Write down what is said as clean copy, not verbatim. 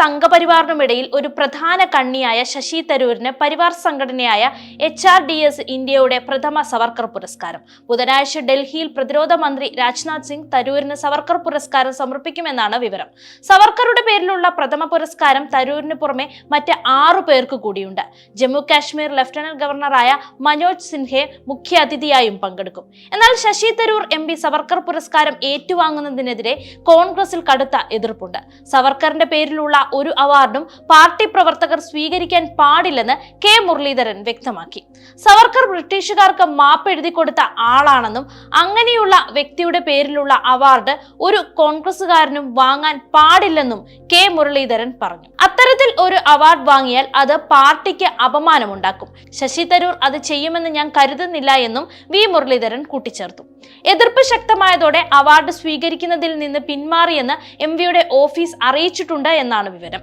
സംഘപരിവാറിനുമിടയിൽ ഒരു പ്രധാന കണ്ണിയായ ശശി തരൂരിന് പരിവാർ സംഘടനയായ HRDS ഇന്ത്യയുടെ പ്രഥമ സവർക്കർ പുരസ്കാരം. ബുധനാഴ്ച ഡൽഹിയിൽ പ്രതിരോധ മന്ത്രി രാജ്നാഥ് സിംഗ് തരൂരിന് സവർക്കർ പുരസ്കാരം സമർപ്പിക്കുമെന്നാണ് വിവരം. സവർക്കറുടെ പേരിലുള്ള പ്രഥമ പുരസ്കാരം തരൂരിന് പുറമെ മറ്റ് 6 പേർക്ക് കൂടിയുണ്ട്. ജമ്മു കാശ്മീർ ലഫ്റ്റനന്റ് ഗവർണറായ മനോജ് സിൻഹെ മുഖ്യാതിഥിയായും പങ്കെടുക്കും. എന്നാൽ ശശി തരൂർ MP സവർക്കർ പുരസ്കാരം ഏറ്റുവാങ്ങുന്നതിനെതിരെ കോൺഗ്രസിൽ കടുത്ത എതിർപ്പുണ്ട്. സവർക്കറിന്റെ പേരിലുള്ള ഒരു അവാർഡും പാർട്ടി പ്രവർത്തകർ സ്വീകരിക്കാൻ പാടില്ലെന്ന് K മുരളീധരൻ വ്യക്തമാക്കി. സവർക്കർ ബ്രിട്ടീഷുകാർക്ക് മാപ്പ് എഴുതി കൊടുത്ത ആളാണെന്നും അങ്ങനെയുള്ള വ്യക്തിയുടെ പേരിലുള്ള അവാർഡ് ഒരു കോൺഗ്രസുകാരനും വാങ്ങാൻ പാടില്ലെന്നും K മുരളീധരൻ പറഞ്ഞു. അത്തരത്തിൽ ഒരു അവാർഡ് വാങ്ങിയാൽ അത് പാർട്ടിക്ക് അപമാനമുണ്ടാക്കും. ശശി തരൂർ അത് ചെയ്യുമെന്ന് ഞാൻ കരുതുന്നില്ല എന്നും V മുരളീധരൻ കൂട്ടിച്ചേർത്തു. എതിർപ്പ് ശക്തമായതോടെ അവാർഡ് സ്വീകരിക്കുന്നതിൽ നിന്ന് പിന്മാറിയെന്ന് MVയുടെ ഓഫീസ് അറിയിച്ചിട്ടുണ്ട് എന്നാണ് വിവരം.